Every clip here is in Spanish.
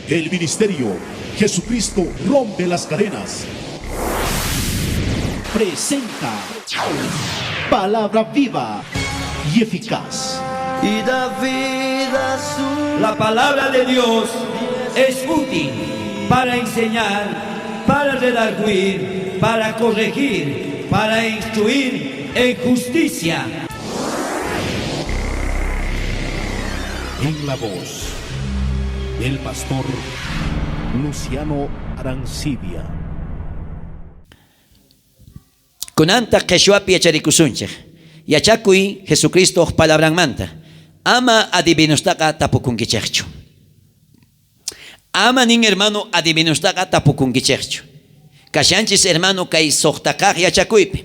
El ministerio Jesucristo rompe las cadenas. Presenta palabra viva y eficaz. Y da vida a su... La palabra de Dios es útil para enseñar, para redarguir, para corregir, para instruir en justicia. En la voz del pastor Luciano Arancibia. Kunanta qeshwapi yacharikusunchik. Yachakuy Jesucristo palabran manta. Ama adivinustaqa tapukunkichikchu. Ama nin hermano adivinustaqa tapukunkichikchu. Kashanchis hermano kay soqtaqaq yachakuypi.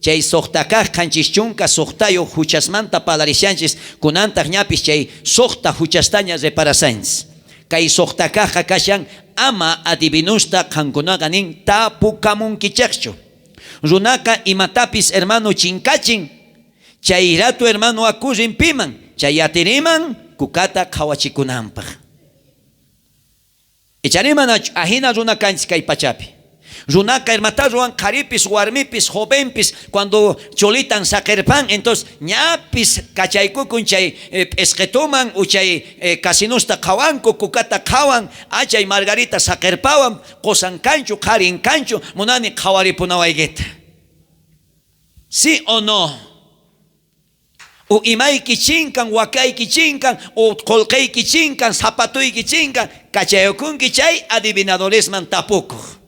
Chay soqtaqaq qanchis chunka soqtayo huchasmanta palarishanchis kunantaq ñapis chay soqta huchastaña reparasanchis. Kay soqtaqaqqa kashan ama adivinusta qankunaqa nin tapukamunkichikchu. Runaka imatapis hermano chinkachin. Chay rato hermano akurin piman. Chay atiriman kukata kawachikunanpaq. Echariman ahina runa kanchis kay pachapi. Runaka hermata ruan karipis, warmipis, jovenpis, cuando cholitan sakerpan, entonces ñapis kachaykukun chay esquetoman u chay casinusta kawanku, kukata kawan, achay margarita sakerpawan, kosan kanchu, karin kanchu, munani kawaripunawaygeta. ¿Sí o no? O imayki chinkan, wakayki chinkan, o kolkayki chinkan, zapatuyki chinkan, kachayokunki chay adivinadoresman tapukuq.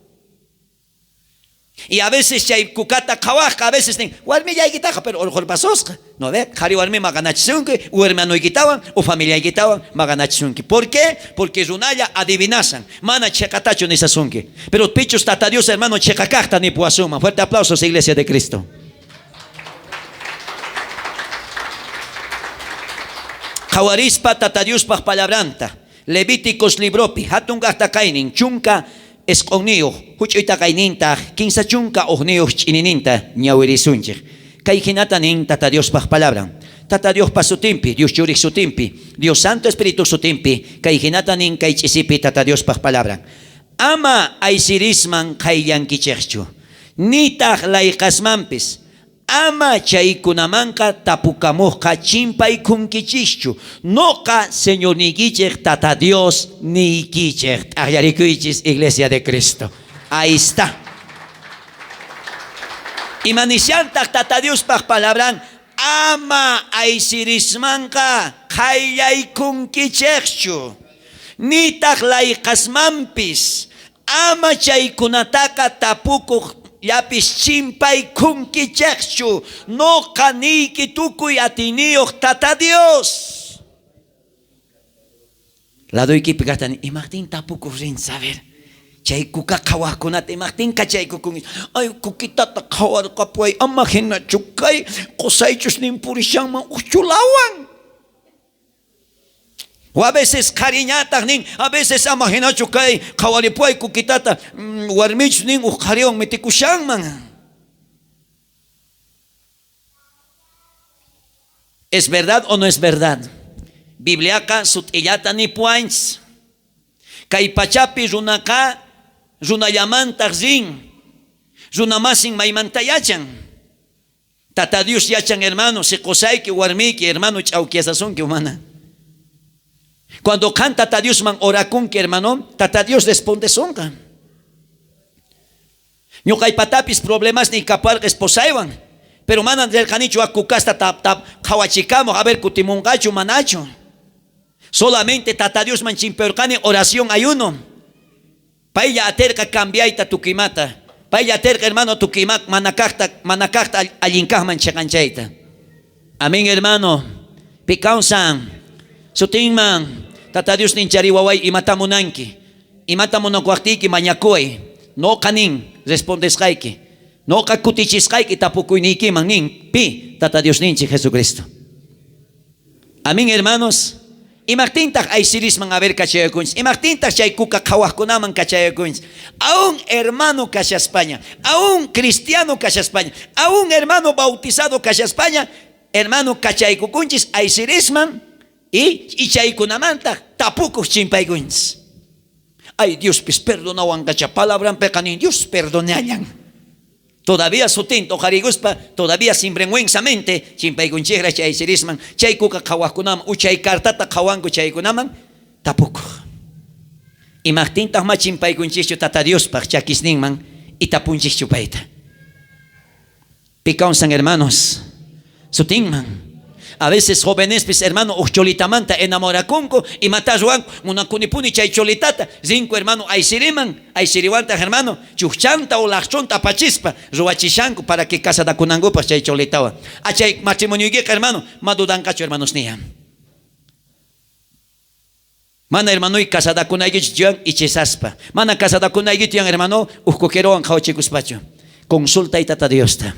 Y a veces chay kukata kawajka, a veces nin warmi yaykitaqa, pero orjor pasosqa. No ve, qhari warmi maganachisunki, o hermanuykitawan, o familiaykitawan maganachisunki. ¿Por qué? Porque runalla adivinasan. Mana chekatachu nisasunki. Pero pichus tata Dios hermano chekakaqta ni puasuma. Fuerte aplausos, Iglesia de Cristo. Kawarispa tata Diospaq palabranta. Levíticos libropi, hatun gasta kainin, chunka esqonniyo, huch'uyta kayninta, kinsa chunka oqniyo ch'inininta, ñawirisunchik. Kay hinata nin tata Diospaq palabran. Tata Diospa sutimpi, Dios churik sutimpi, Dios Santo Espíritu sutimpi, kay hinata nin kay ch'isipi tata Diospaq palabran. Ama aysirisman qayllankichikchu, nitaq layqasmanpis. Ama chaykunamanqa tapukamuqqa chimpaykunkichischu. Noqa Señor nikichik tata Dios nikichik. Ayarikuychis Iglesia de Cristo. Ahí está. Imanishantaq tata Diospaq palabran ama aysirismanqa qayllaykunkichikchu. Nitaq layqasmanpis ama chaykunataqa tapukuq yapis chimpay kunkichekchu. No kaniki tukuy atiniyuq tata Dios. Ladoykipi kastani imaqtin tapukuq rin saber. Chay kuka qhawaqkunata imaqtin kachaykukun. Ay kukitata qhawarqapuay ama hinachu kay qusaychus nin purishanman uchulawan. O a veces cariñataq nin, a veces ama hinachu kay qhawaripuay kukitata warmichus nin qhariwan mitikushanman. ¿Es verdad o no es verdad? Bibliaqa sut'illata nipuanchis. Kay pachapi runaka runallamantaq rin. Runamasin maymanta yachan. Tata Dios yachan hermano, si qusayki warmiki hermano ch'awkiyasasunki humana. Cuando canta Tata Dios man orakunki hermano, Tata Dios responde songa. Ñuqay patapis problemas ni kaparqes posaywan, pero manan del canicho akukasta tap qhawachikamo a ver kutimunqachu manachu. Solamente Tata Dios man chimpeurqani oración ayuno. Paylla aterqa cambiayta tukimata. Paylla aterqa hermano tukimak manakaqta allinkaqman chaqanchayta. Amén hermano. Pikaunsan sutinman Tata Dios ninchari waway imatamunanki. Imatamunakuaqtiki mañakuy. No kanin respondesqayki. No kakutichisqayki tapukuynikiman nin pi Tata Dios ninchi Jesucristo. Amén hermanos. Imaqtintaq aysirisman haber kachayakunchis. Imaqtintaq chay kuka qhawaqkunaman kachayakunchis. Aún hermano kashaspaña, aún cristiano kashaspaña, aún hermano bautizado kashaspaña, hermano kachaykukunchis aysirisman y chaykunamanta tapukuq chimpaykunchis. ay Dios pues perdonawan kacha palabran pecanin Dios perdonayan. Todavía sutinto jariguspa, todavía sinvergüenzamente, chimpaygunchigra chay sirisman, chay kuka kawakunam, uchay kartata kawanku chaykunaman, tapuko. Y martintas ma chimpaygunchichu tata Dios pa chakisninman, y tapunchichu paita. Picaunsan hermanos, sutinman. A veces jóvenes, pues hermano, ucholitamanta enamoraconco y matajuan, una kunipuni chay cholitata, cinco hermano, ay siriwanta hermano, chuchanta o lachonta pachispa, ruachishanco para que casa da kunango pa chay cholitawa. A chay matrimonio hermano, madudan cacho hermanos niya. Mana hermano y casa da kunayich juan y chisaspa. Mana casa da kunayich juan hermano, ujcoquero an cauchicuspacho. Consulta y tata Diosta.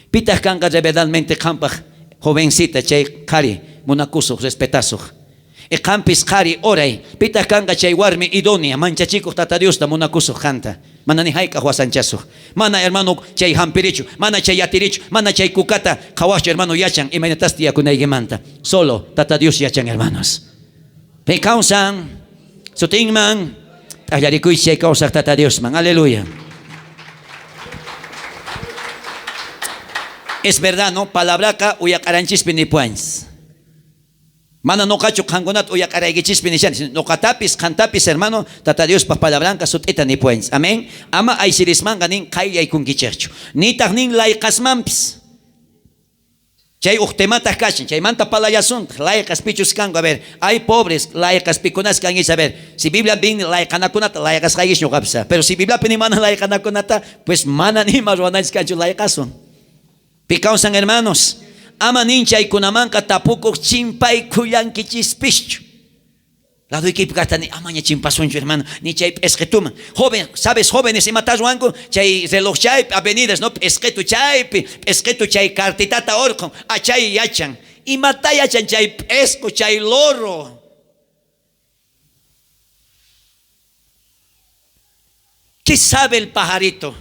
Pitas kanga realmente campach. Jovencita, chay kari, munakuso, respetazo. E campis kari, oray, pita kanga chay warmi idonia, mancha chico, tata Diosta, munakuso, canta. Mana ni haika huasanchazo. Mana hermano chay hampiricho, mana chay yatiricho, mana chay kukata, kawacho hermano yachan, y manatasti yakunaygemanta. Solo, tata Dios yachan hermanos. Pe causan, sutingman, tajarikuy chay causa tata Dios man, aleluya. Es verdad, ¿no? Palabraca uyakaranchis pinipuans. Mana no cacho kangonat uyakaraygichis pinishan. No katapis, kantapis, hermano, tata Dios pa palabranca sutita ni puens. Amén. Ama ay sirisman ganin kaya y kungichercho. Ni tagnin laikasmampis. Chay uchtemata kachin, chay manta palayasun, laikas pichus kango, a ver, hay pobres, laikas picunas kangis, a ver, si Biblia bin laikanakunata, laikas kagis no kapsa. Pero si Biblia pinimana laikanakunata, pues mana ni más wanais kancho laikasun. Picausan hermanos, ama nincha y kunamanka tapuko chimpay kuyanki chispichu. La doy que ni amaña chimpasuncho hermano, ni chay pesquetuma. Joven, sabes jóvenes y matas wango, chay reloj chay avenidas, no pesquetu chay cartitata orco, a chay yachan. Y matayachan chay pesco, chay loro. ¿Qué sabe el pajarito?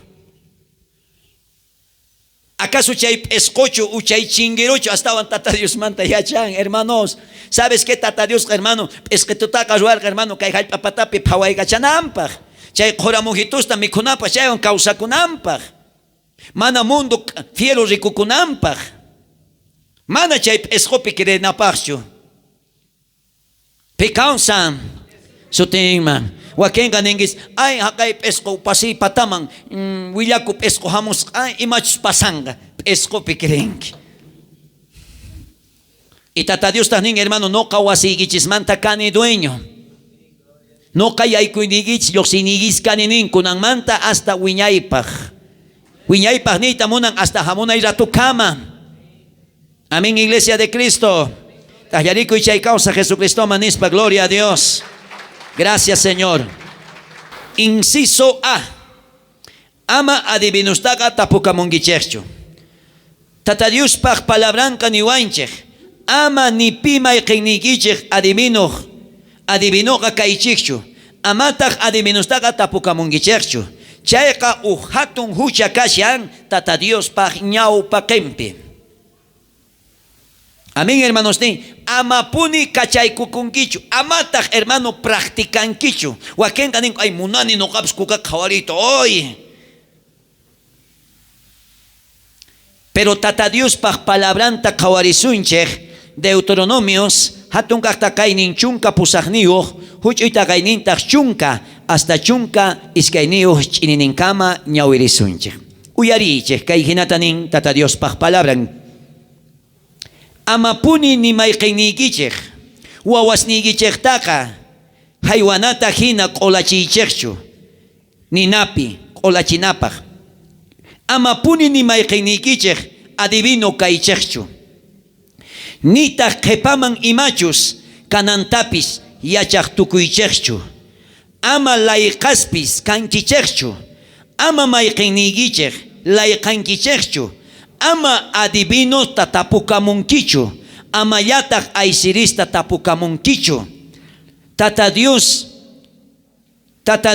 ¿Acaso chay escocho o chay chinguirocho hasta tata Dios manta yachan, hermanos? ¿Sabes qué tata Dios, hermano? Es que tú tacas hermano, que hay papatapi pawai gachanampag. Chay coramujitus mi kunapa, chay un causa kunampag. Mana mundo fiero rico kunampag. Mana chay escopi que napacho. Picausan, sutingman. Wakenga nengis ay hakay pesko pasi patamang willaku pesko hamos ay imach pasanga pesko pikirenki. Y tata Dios también hermano no kawasigichis manta kani dueño. No kayay kunigich los inigis kaninin kunang manta hasta wiñaypaj. Wiñaypaj ni tamunan hasta hamunay ratukama. Amén, iglesia de Cristo. Tayarico y chay causa Jesucristo manispa, gloria a Dios. Gracias, Señor. Inciso A. Ama adivinustaga tapukamungichercho. Tata Dios pag palabranca ni wanchech. Ama ni pima ikinigichech adivino kaichicho. Amatag adivinustaga tapukamungichercho. Chayka uhatun hucha kasyan tata Dios pag ñau pakempi. Amén, hermanos. Amapuni kachay kukunkichu. Amatak, hermano, practicankichu. Waken kanin ay munani no kaps kuka kawarito hoy. Pero tata Dios pag palabranta kawarisunchech Deuteronomios hatun kakta kainin chunka pusagniyo huchita kainin tak chunka hasta chunka iskainiyo chinininkama ñawirisunchech. Uyarichech kay hinatanin tata Dios pag palabran. Amapuni ni maykinigichech wawasnigichech taka haywanata hina qolachichechchu ninapi qolachinapaj. Amapuni ni maykinigichech adivino kaychechchu nita qepaman imachus kanantapis yachaq tukuychechchu ama layqaspis kankichechchu ama maykinigichech layqankichechchu ama adivino tatapukamunkichu, ama yatak aisirista tapukamunkichu. Tata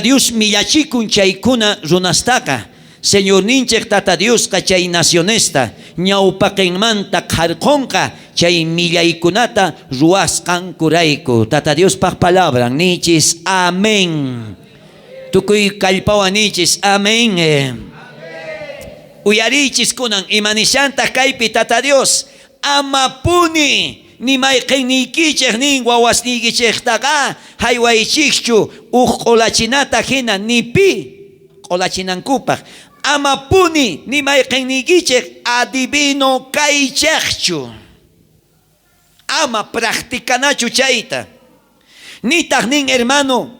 Dios millachikun chaykuna runastaka. Señor ninchek tata Dios kachay nacionesta ñawpakinmanta qarqonqa chay millaykunata ruasqankurayku. Tata Dios pag palabra nichis amén. Tukuy kallpawanichis. Amén. Uyarichis kunan imanishanta kaypi tata Dios. Amapuni ni mayqinnikichik nin wawasnikichiktaqa haywaychikchu qolachinata hina nipi qolachinankupaq. Amapuni ni mayqinnikichik adivino kaychikchu. Ama practicanachu chayta. Nitaq nin hermano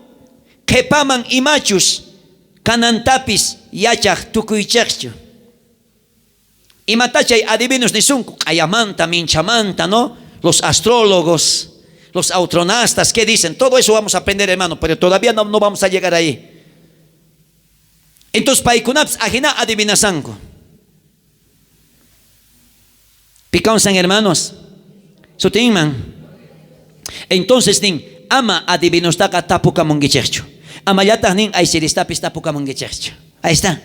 qhipaman imachus kanantapis yachaq tukuychikchu. Imatachay adivinos nisunku qayamanta, minchamanta, ¿no? Los astrólogos, los autronastas, ¿qué dicen? Todo eso vamos a aprender, hermano, pero todavía no vamos a llegar ahí. Entonces, paikunaps ajina adivinasanku. Picansan, hermanos. Sutinman. Entonces, nin ama adivinostaka tapukamungichekchu. Amayatah nin aisiristapis tapukamungichekchu. Ahí está.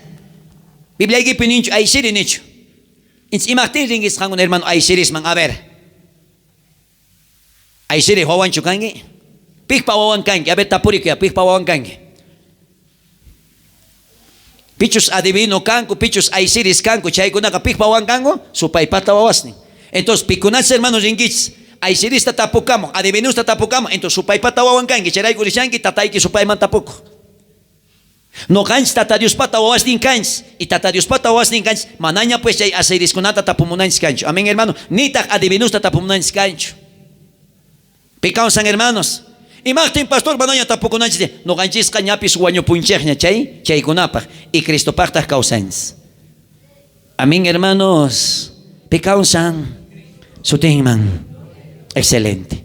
Biblia y pininchu aisiri nichu. Imagtin ringis kangun hermano aisiris man. A ver. Aisiri wawan chukangi. Pikpa wawan kangi. A ver tapuri kaya pikpa wawan kangi. Pichus adivino kanku, pichus aisiris kanku. Chay kunaka pikpa wawan kango. Supay pata wawasni. Entonces pikunas hermanos ringis. Aisirista tapukamo, adivinusta tapukamo. Entonces supay pata wawan kangi. Charay gurishanki tatayki supay man tapuko. No kans tata Dios pata wawasnin kans. Y tata Dios pata wawasnin kans. Mananya pues chay asiris kunata tapumunans kancho. Amén hermano. Nitak adivinusta tapumunans kancho. Picansan hermanos. Y Martín pastor mananya tapukunans. No kanchis kanyapis wanyo punchechnya chay kunapach. Y Cristo pactas causans. Amén hermanos. Picansan. Sutingman. Excelente.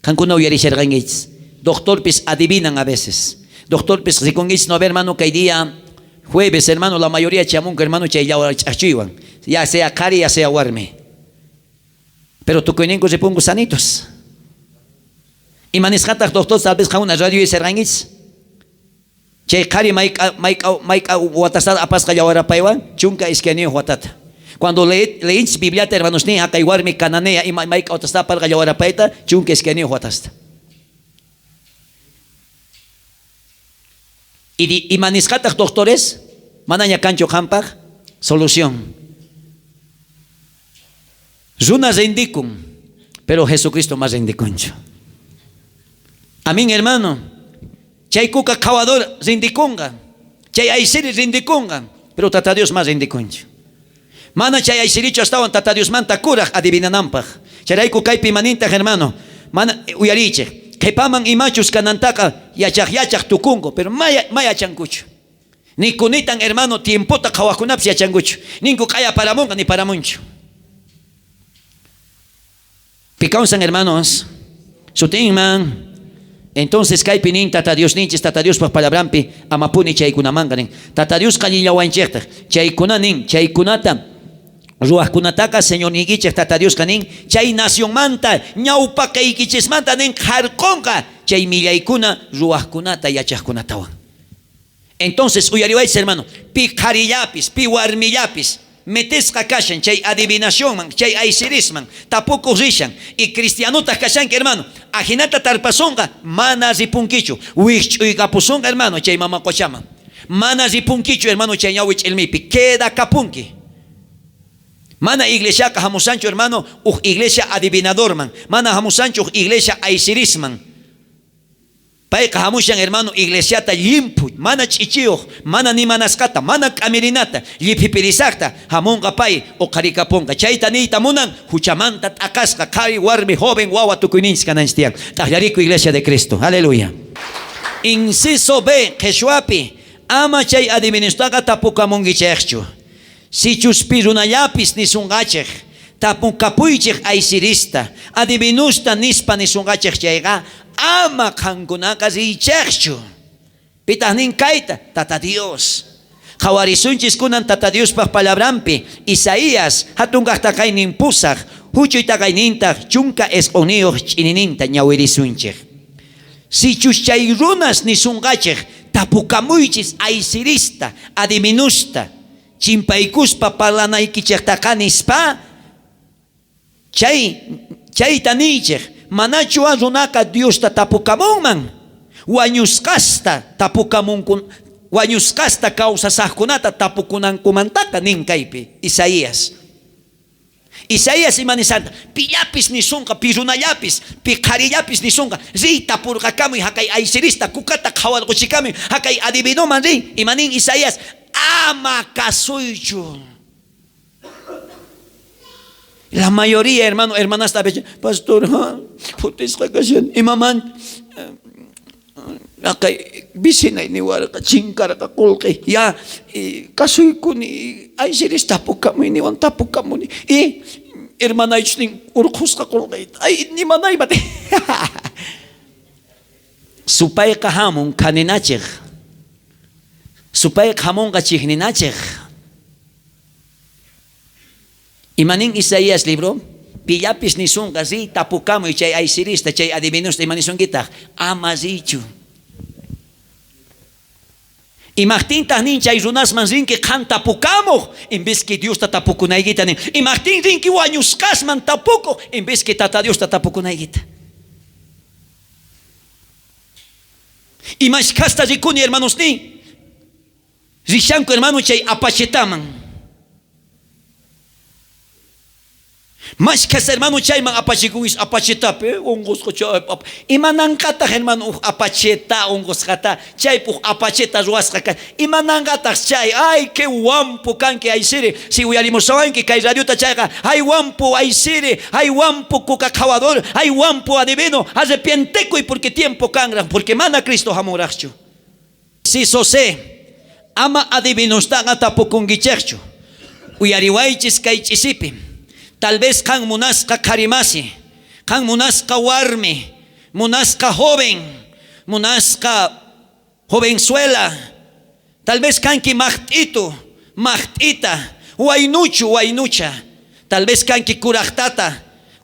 Kankuna uyarichargangits. Doctor pis adivinan a veces. Doctor pis rikongits no hermano que día jueves hermano la mayoría chamunca hermano chay achiwan. Ya sea cari ya sea warme. Pero tu coinenco se pongo sanitos. Y maniscatas doctor tal vez una radio y serrangits. Chay cari maika watasada apasca yawara paiwan chunka iskenio watata. Cuando leíts Biblia hermanos ni acá igual mi cananea y maika watasada para yawara paita chunka iskenio watasta. Y maniscatas doctores mananya cancho hampag solución. Zuna zendicum, pero Jesucristo más zendicuncho. Amén hermano. Chay kuka kawador zendicunga. Chay aisiri zendicunga, pero tata Dios más zendicuncho. Mana chay aisiricho estaban tata Dios manta kuraj adivinanampag. Chay kukaypi maninta hermano. Mana uyariche. Kepaman imachus kanantaka yachak tukungo, pero maya changucho. Ni kunitan hermano tiempota kawakunaps yachangucho. Ninku kaya paramonga ni paramuncho. Picansan hermanos. Sutingman. Entonces kay pinin tata Dios ninchis tata Dios pa palabrampi amapuni chay kunamanganin. Tata Dios kanillawanchekta. Chay kunanin chay kunata. Ruach kunataka señor nigichek tata Dios kanin chay nación manta ñaupa kaykichis manta nen jarkonga chay millaykuna ruach kunata yachak kunatawan. Entonces uyariwais hermano pi karillapis pi warmillapis metesqa kashan chay adivinación man chay aisiris man tapuko rishan y cristianutas kashan hermano ajinata tarpasonga mana ripunkichu wich'uy kapusonga hermano chay mamakochaman mana ripunkichu hermano chay ñawich elmipi queda kapunki. Mana iglesia hamusancho hermano, iglesia adivinador man. Mana hamusancho iglesia aisiris man. Paika hamushan hermano iglesia ta limpu. Mana chichio, mana ni manaskata, mana kamirinata, lipipirisakta, hamunga pay o karikaponga. Chaita ni tamunan, huchamanta akaska, kari warmi, joven, wawa tukuninska nanstian. Tajariko iglesia de Cristo. Aleluya. Inciso B, Jeshuapi, ama chay adivinistaka tapukamungi chechchu. Si chuspirunayapis ni sungachech, tapukapuychech aisirista, adivinusta nispa ni sungachech chayga, ama kankunaka zichechchu. Pitahnin kaita, tata Dios. Hawarisunchis kunan tata Dios pa palabrampi, Isaías, hatungahtakay nin pusag, huchoy takaynintak, chunka esconio chinininta ñawirisunchech. Si chuschayrunas ni sungachech, tapukamuychis aisirista, adivinusta, chimpaykuspa palanaykichektanispa chay tanichek manachu runaka Dios tapukamunman wañusqasta tapukamunkun wañusqasta kawsasaqkunata tapukunankumantaka nin kaypi Isaías imanisanta pillapis nisunqa pirunallapis piqarillapis nisunqa ri tapurqakamuy haqay aysirista kukata qhawallquchikami haqay adivinoman ri imanin Isaías ama kasuychu. La mayoría, hermano, hermanas, pastor, putisqa kashan imaman akay bisinay ni warqa chinkarqa qulqi ya kasuykuni aysiris tapukamuy niwan tapukamuni hermanaychus nin urqusqa qulqi ay nimanaymat supayqa hamun kaninachiq supayqa hamunqa chiqninachiq imanin Isaías libro pillapis nisunqa ri tapukamuy chay aysirista chay adivinusta imanisunkitaj amasichu imaqtintaq nin chay runasman rinki qan tapukamuq en vez que Dios tapukunaykita nin imaqtin rinki wañusqasman tapukuq en vez que tata Dios tapukunaykita imashkasta rikuni hermanos nin rishanku hermano chay apachetaman mashkas hermano chayman apachikuis apachetape ongosqa chay imananqataq hermano apacheta ongosqata chaypuk apacheta ruwasqa imananqataq chay ay que wampu kanki aysiri si uyarimusawanki kay radiota chayqa ay wampu aysiri ay wampu kukaqhawador ay wampu adivino arrepientekuy porque tiempo kanran porque mana Cristo hamuraqchu si sose ama adivinostaqa tapukunkichaqchu uyariwaychis kay ch'isipi tal vez kan munasqa karimasi, kan munasqa warmi, munasqa joven, munasqa jovenzuela, tal vez kanki macht'itu, macht'ita, waynucha, tal vez kanki kuraqtata,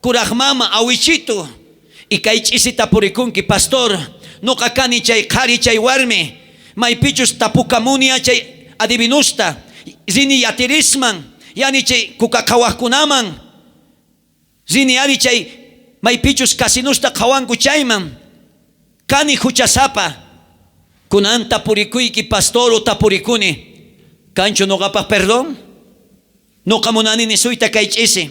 kuraqmama, awichitu, y kay ch'isita purikunki pastor, nuqa kani chay qhari chay warmi, maypichus tapukamuni chay adivinusta, rini yatirisman, yani chay kukaqhawaqkunaman, rini ari chay maypichus kasinusta qhawanku chayman kani huchasapa kunan tapurikuyki pastor o tapurikuni kanchu nuqapaq perdón nuqa munani nisuyta kay ch'isi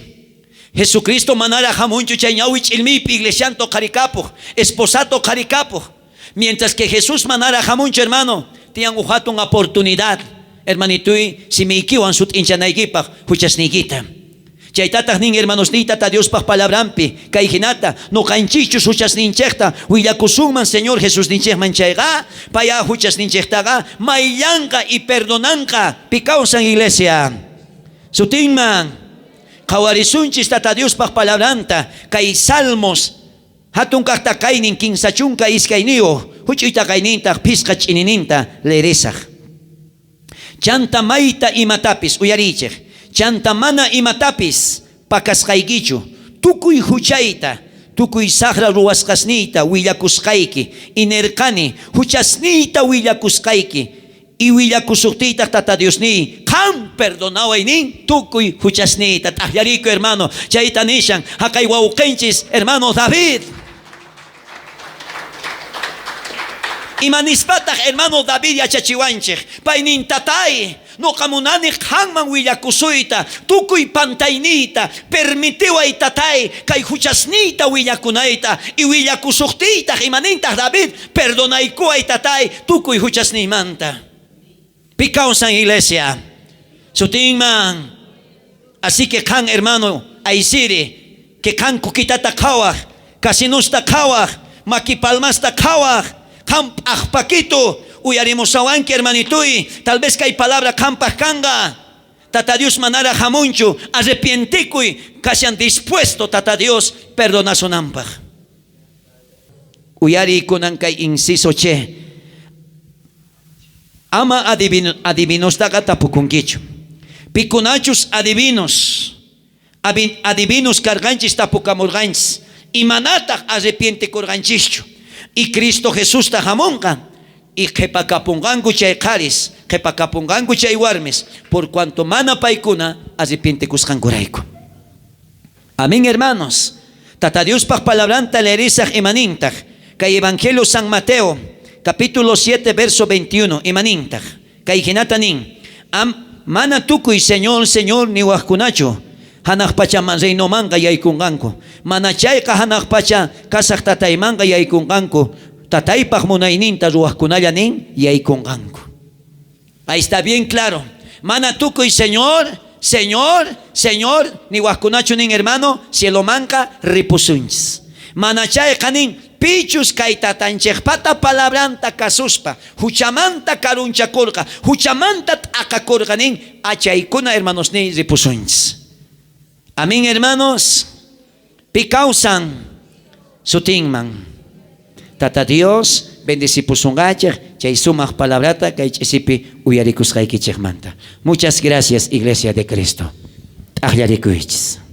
Jesucristo manara hamunchu chay ñawi ch'ilmiypi iglesianto qarikapuq esposato qarikapuq mientras que Jesús manara hamunchu hermano tiyan hatun oportunidad hermanituy simiykiwan sut'inchanaykipaq huchasniykita chaytataq nin hermanos ni tata Diospaq palabrampi kay hinata nuqanchikchus huchasninchikta willakusunman Señor Jesús ninchikman chayqa paya huchasninchiktaqa mayllanqa y perdonanqa pi kawsan iglesia sutinman qhawarisunchis tata Diospaq palabranta kay salmos hatun kaqta kaynin kinsachunka iskayniyu huch'uyta kaynintaq pisqa ch'inininta leerisaq chanta mayta imatapis uyarichik chanta mana imatapis pakasqaykichu tukuy huchayta tukuy saqra ruwasqasniyta willakusqayki inerqani huchasniyta willakusqayki y willakusuqtiytaq tata Diosniy qam perdonaway nin tukuy huchasniyta t'aqllariyku hermano chayta nishan haqay wawqinchis hermano David imanispataq hermano David yachachiwanchik pay nin tatay nuqa munani qanman willakusuyta tukuy pantayniyta permitiway tatay kay huchasniyta willakunayta y willakusuqtiytaq imanintaq David perdonaykuway tatay tukuy huchasniymanta pi kawsan iglesia sutinman así que qan hermano aysiri que qan kukitata qhawaq kasinusta qhawaq makipalmasta qhawaq qan p'aqpakitu uyarimusawanki hermanituy tal vez kay palabra qanpaq kanga tata Dios manara hamunchu arrepientikuy kashan dispuesto tata Dios perdonasunanpaq uyarikunan kay inciso che ama adivinostaqa tapukunkichu pikunachus adivinos karqanchis tapukamurqanchis imanataq arrepientikurqanchischu y Cristo Jesús tahamunqa y qhipakapunqanku chay qaris qhipakapunqanku chay warmis por cuanto mana paykuna arrepientikusqankurayku amén hermanos tata Diospaq palabranta leerisaq imanintaq kay Evangelio San Mateo capítulo 7, verso 21. Imanintaj. Kaihinatanin. Mana tukuy Señor, Señor, ni wajkunacho. Hanak pacha manreino manga yaykunganko. Mana chayka hanak pacha kasak tatay manga yaykunganko. Tataypaj munayninta ruwajkunalla nin yaykunganko. Ahí está bien claro. Mana tukuy Señor, Señor, Señor, ni wajkunacho nin hermano, cielo manka ripusunchis. Mana chayka nin pichus kaitatanchekpata palabranta kasuspa, huchamanta karunchakurka, huchamanta akakurka nin achaykuna hermanos ni ripusunchis. Amén, hermanos. Pikausan sutingman. Tata Dios bendecipusungacher chay sumak palabrata kay chisipi uyarikusqaykichikmanta. Muchas gracias, Iglesia de Cristo. Aklarikuychis.